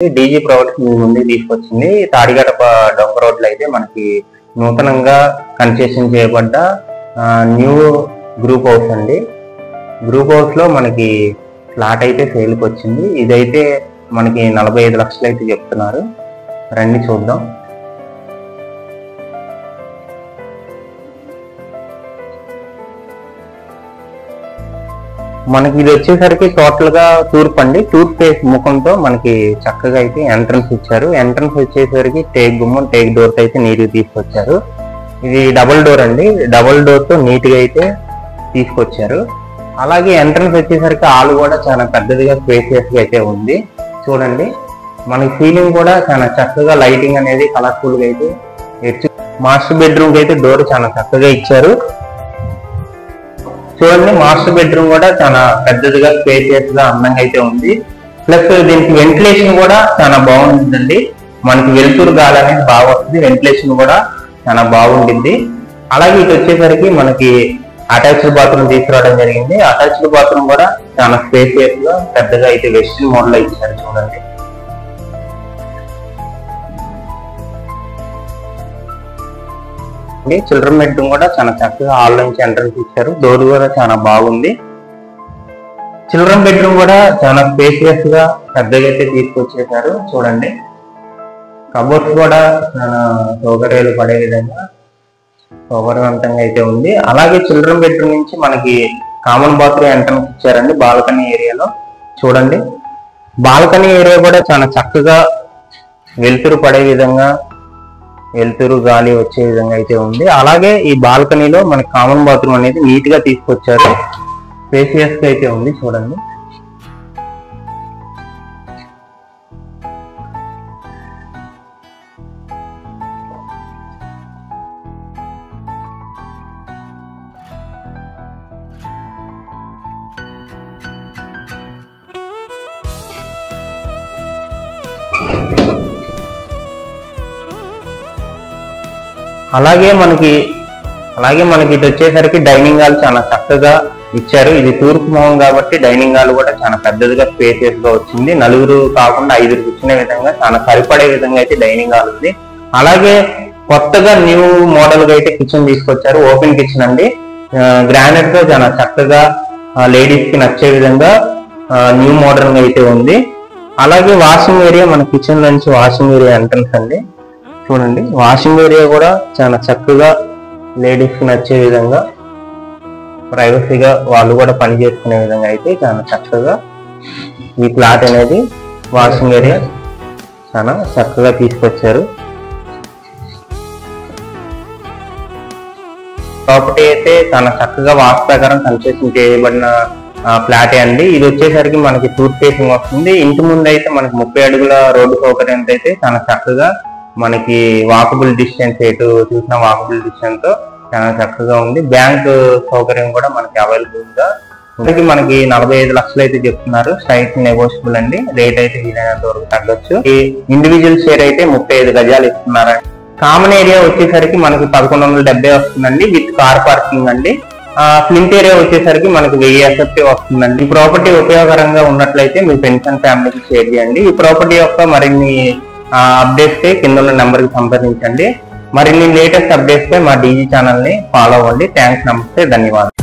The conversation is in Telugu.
డీజీ ప్రాజెక్ట్ ముందుకు తీసుకొచ్చింది. తాడిగడప డొంక రోడ్లో అయితే మనకి నూతనంగా కన్స్ట్రక్షన్ చేయబడ్డ న్యూ గ్రూప్ హౌస్ అండి. గ్రూప్ హౌస్ లో మనకి ఫ్లాట్ అయితే సేల్కి వచ్చింది. ఇదైతే మనకి 45 లక్షలు అయితే చెప్తున్నారు. రండి చూద్దాం. మనకి ఇది వచ్చేసరికి టోటల్ గా తూర్పు అండి. తూర్పు ఫేస్ ముఖంతో మనకి చక్కగా అయితే ఎంట్రన్స్ ఇచ్చారు. ఎంట్రన్స్ వచ్చేసరికి టేక్ గుమ్మం, టేక్ డోర్ అయితే నీట్ గా తీసుకొచ్చారు. ఇది డబుల్ డోర్ అండి. డబుల్ డోర్ తో నీట్ గా అయితే తీసుకొచ్చారు. అలాగే ఎంట్రన్స్ వచ్చేసరికి హాల్ కూడా చాలా పెద్దదిగా స్పేసియస్ గా అయితే ఉంది. చూడండి, మనకి సీలింగ్ కూడా చాలా చక్కగా లైటింగ్ అనేది కలర్ఫుల్ గా అయితే మాస్టర్ బెడ్రూమ్ కి అయితే డోర్ చాలా చక్కగా ఇచ్చారు. చూడండి, మాస్టర్ బెడ్రూమ్ కూడా చాలా పెద్దదిగా స్పేసియస్ గా అందంగా అయితే ఉంది. ప్లస్ దీనికి వెంటిలేషన్ కూడా చాలా బాగుంటుందండి. మనకి వెలుతురు గాలి అనేది బాగా వస్తుంది. వెంటిలేషన్ కూడా చాలా బాగుంటుంది. అలాగే ఇది వచ్చేసరికి మనకి అటాచ్డ్ బాత్రూమ్ తీసుకురావడం జరిగింది. అటాచ్డ్ బాత్రూమ్ కూడా చాలా స్పేసియస్ గా పెద్దగా అయితే వెస్టర్న్ మోడల్ లో ఇచ్చారు. చూడండి, చిల్డ్రన్ బెడ్రూమ్ కూడా చాలా చక్కగా హాల్ నుంచి ఎంట్రన్స్ ఇచ్చారు. డోర్ కూడా చాలా బాగుంది. చిల్డ్రన్ బెడ్రూమ్ కూడా చాలా స్పేసియస్ గా పెద్దగా అయితే తీసుకొచ్చేసారు. చూడండి, కబోర్డ్స్ కూడా చాలా సౌకర్యాలు పడే విధంగా సౌకర్యవంతంగా అయితే ఉంది. అలాగే చిల్డ్రన్ బెడ్రూమ్ నుంచి మనకి కామన్ బాత్రూమ్ ఎంట్రన్స్ ఇచ్చారండి బాల్కనీ ఏరియాలో. చూడండి, బాల్కనీ ఏరియా కూడా చాలా చక్కగా వెలుతురు పడే విధంగా, వెలుతురు గాలి వచ్చే విధంగా అయితే ఉంది. అలాగే ఈ బాల్కనీలో మనకి కామన్ బాత్రూమ్ అనేది నీట్ గా తీసుకొచ్చారు. స్పేసియస్ గా అయితే ఉంది. చూడండి, అలాగే మనకి ఇది వచ్చేసరికి డైనింగ్ హాల్ చాలా చక్కగా ఇచ్చారు. ఇది తూర్పు మొహం కాబట్టి డైనింగ్ హాల్ కూడా చాలా పెద్దదిగా స్పేసియస్ గా వచ్చింది. నలుగురు కాకుండా 5 కూర్చునే విధంగా చాలా సరిపడే విధంగా అయితే డైనింగ్ హాల్ ఉంది. అలాగే కొత్తగా న్యూ మోడల్ గా అయితే కిచెన్ తీసుకొచ్చారు. ఓపెన్ కిచెన్ అండి. గ్రానైట్ తో చాలా చక్కగా లేడీస్ కి నచ్చే విధంగా న్యూ మోడల్ గా అయితే ఉంది. అలాగే వాషింగ్ ఏరియా, మన కిచెన్ నుంచి వాషింగ్ ఏరియా ఎంట్రన్స్ అండి. చూడండి, వాషింగ్ ఏరియా కూడా చాలా చక్కగా లేడీస్ కి నచ్చే విధంగా ప్రైవసీగా వాళ్ళు కూడా పని చేసుకునే విధంగా అయితే చాలా చక్కగా ఈ ప్లాట్ అనేది వాషింగ్ ఏరియా చాలా చక్కగా తీసుకొచ్చారు. ప్రాపర్టీ అయితే చాలా చక్కగా వాస్తు ప్రకారం కన్స్ట్రక్షన్ చేయబడిన ఫ్లాటే అండి. ఇది వచ్చేసరికి మనకి తూర్పు ఫేసింగ్ వస్తుంది. ఇంటి ముందు అయితే మనకి 30 అడుగుల రోడ్డు సౌకర్యంతో అయితే చాలా చక్కగా మనకి వాకబుల్ డిస్టెన్స్, ఎటు చూసిన వాకబుల్ డిస్టెన్స్ తో చాలా చక్కగా ఉంది. బ్యాంక్ సౌకర్యం కూడా మనకి అవైలబుల్ గా ఉంది. మనకి 45 లక్షలు అయితే చెప్తున్నారు. స్ట్రైట్ నెగోషియబుల్ అండి. రేట్ అయితే వీలైనంత వరకు తగ్గొచ్చు. ఈ ఇండివిజువల్ షేర్ అయితే 35 గజాలు ఇస్తున్నారండి. కామన్ ఏరియా వచ్చేసరికి మనకి 1170 వస్తుందండి విత్ కార్ పార్కింగ్ అండి. ఫ్లింట్ ఏరియా వచ్చేసరికి మనకి 1000 SFT వస్తుందండి. ఈ ప్రాపర్టీ ఉపయోగకరంగా ఉన్నట్లయితే మీ ఫ్రెండ్స్ అండ్ ఫ్యామిలీకి షేర్ చేయండి. ఈ ప్రాపర్టీ యొక్క మరిన్ని అప్డేట్స్ పై కింద ఉన్న నెంబర్ కి సంప్రదించండి. మరిన్ని లేటెస్ట్ అప్డేట్స్ పై మా డీజీ ఛానల్ ని ఫాలో అవ్వండి. థ్యాంక్స్, నమస్తే, ధన్యవాదాలు.